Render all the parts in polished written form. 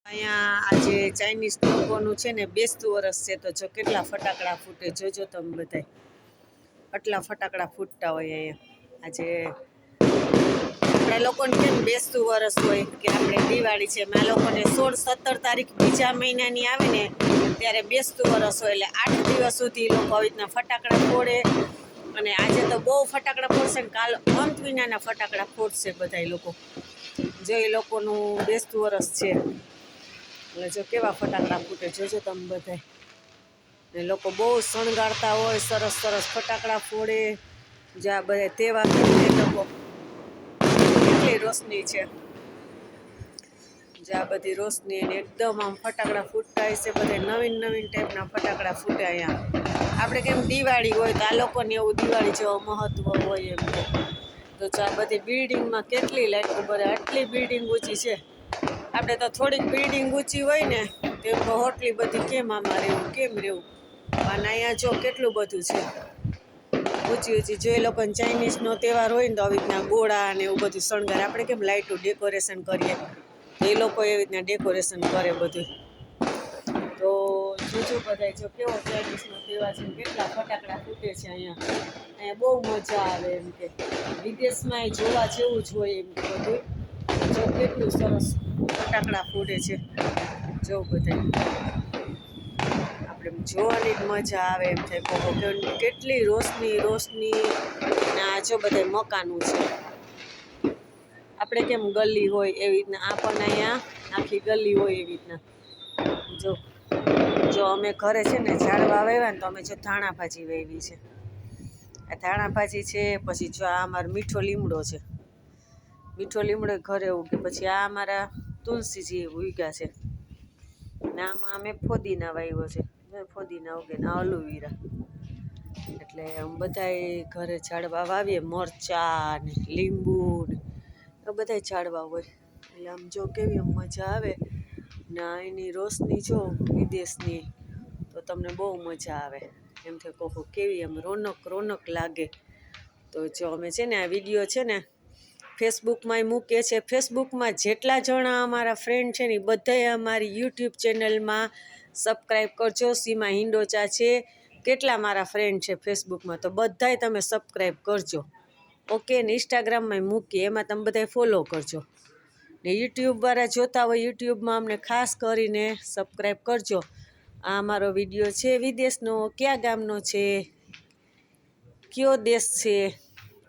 અહીંયા આજે ચાઇનીઝ લોકોનું છે ને બેસતું વરસ છે, તો જો કેટલા ફટાકડા ફૂટે જોજો તમે બધાય. આટલા ફટાકડા ફૂટતા હોય અહીંયા આજે. આપણા લોકોને કેમ બેસતું વરસ હોય કે આપણે દિવાળી છે, આ લોકોને 16-17 તારીખ બીજા મહિનાની આવે ને ત્યારે બેસતું વરસ હોય, એટલે 8 દિવસ સુધી લોકો આવી રીતના ફટાકડા ફોડે. અને આજે તો બહુ ફટાકડા ફોડશે ને કાલ અંત વિનાના ફટાકડા ફોડશે બધા લોકો. જો એ લોકોનું બેસતું વરસ છે એટલે જો કેવા ફટાકડા ફૂટે જોજો તમે બધાય. ને લોકો બહુ શણગારતા હોય, સરસ સરસ ફટાકડા ફોડે. જ્યાં બધા તહેવાર લોકો કેટલી રોશની છે, જ્યાં બધી રોશની ને એકદમ આમ ફટાકડા ફૂટતા હશે. બધા નવીન નવીન ટાઈપના ફટાકડા ફૂટે અહીંયા. આપણે કેમ દિવાળી હોય તો આ લોકોને એવું દિવાળી જેવો મહત્વ હોય એમ. તો આ બધી બિલ્ડિંગમાં કેટલી લાઈટો ભરે, આટલી બિલ્ડિંગ ઊંચી છે. આપણે તો થોડીક બિલ્ડિંગ ઊંચી હોય ને તો હોટલી બધી કેમ આમાં રહેવું, કેમ રહેવું. અને અહીંયા જો કેટલું બધું છે ઊંચી ઊંચી. જો એ લોકોને ચાઇનીઝનો તહેવાર હોય ને તો આવી રીતના ગોળા ને એવું બધું શણગાર. આપણે કેમ લાઇટું ડેકોરેશન કરીએ, એ લોકો એવી રીતના ડેકોરેશન કરે બધું. તો જોજો બધા જો કેવો ચાઇનીઝનો તહેવાર છે, કેટલા ફટાકડા ફૂટે છે અહીંયા બહુ મજા આવે એમ કે. વિદેશમાં એ જોવા જેવું જ હોય એમ કે બધું. જો કેટલું સરસ ફટાકડા ફૂટે છે જો બધા. આપણે જોવાની જ મજા આવે એમ થાય. કેટલી રોશની રોશની ને આ જો બધા મકાનું છે. આપણે કેમ ગલી હોય એવી રીતના આ પણ અહીંયા આખી ગલી હોય એવી રીતના. જો અમે ઘરે છે ને ઝાડવા વાવ્યા ને તો અમે જો ધાણા ભાજી વાવી છે. આ ધાણા ભાજી છે. પછી જો આ અમારો મીઠો લીમડો છે. મીઠો લીમડો ઘરે ઉગે. પછી આ અમારા તુલસીજી ઉગ્યા છે ને આમાં અમે ફોદીના વાવ્યો છે. ફોદીના ઉગે ને અલુવીરા. એટલે આમ બધાય ઘરે ઝાડવા વાવીએ. મરચાં ને લીંબુ ને બધાય ઝાડવા હોય. એટલે આમ જો કેવી આમ મજા આવે ને એની રોશની જો વિદેશની તો તમને બહુ મજા આવે એમ થાય. કહો કેવી આમ રોનક લાગે. તો જો અમે છે ને આ વિડીયો છે ને ફેસબુકમાંય મૂકીએ છીએ. ફેસબુકમાં જેટલા જણા અમારા ફ્રેન્ડ છે ને બધાએ અમારી યુટ્યુબ ચેનલમાં સબસ્ક્રાઈબ કરજો. સીમા હિંડોચા છે. કેટલા મારા ફ્રેન્ડ છે ફેસબુકમાં, તો બધાય તમે સબસ્ક્રાઈબ કરજો. ઓકે. ને ઇન્સ્ટાગ્રામમાં મૂકીએ, એમાં તમે બધાય ફોલો કરજો. ને યુટ્યુબવાળા જોતા હોય યુટ્યુબમાં અમને ખાસ કરીને સબસ્ક્રાઈબ કરજો. આ અમારો વિડીયો છે વિદેશનો. કયા ગામનો છે, કયો દેશ છે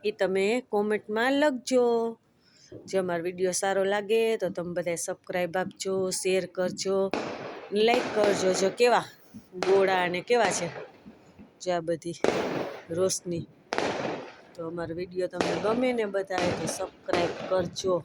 એ તમે કોમેન્ટમાં લખજો. જો અમારો વિડીયો સારો લાગે તો તમે બધાય સબસ્ક્રાઈબ આપજો, શેર કરજો, લાઈક કરજો. જો કેવા ગોળા અને કેવા છે જો આ બધી રોશની. તો અમારો વિડીયો તમને ગમે ને બધાય તો સબસ્ક્રાઈબ કરજો.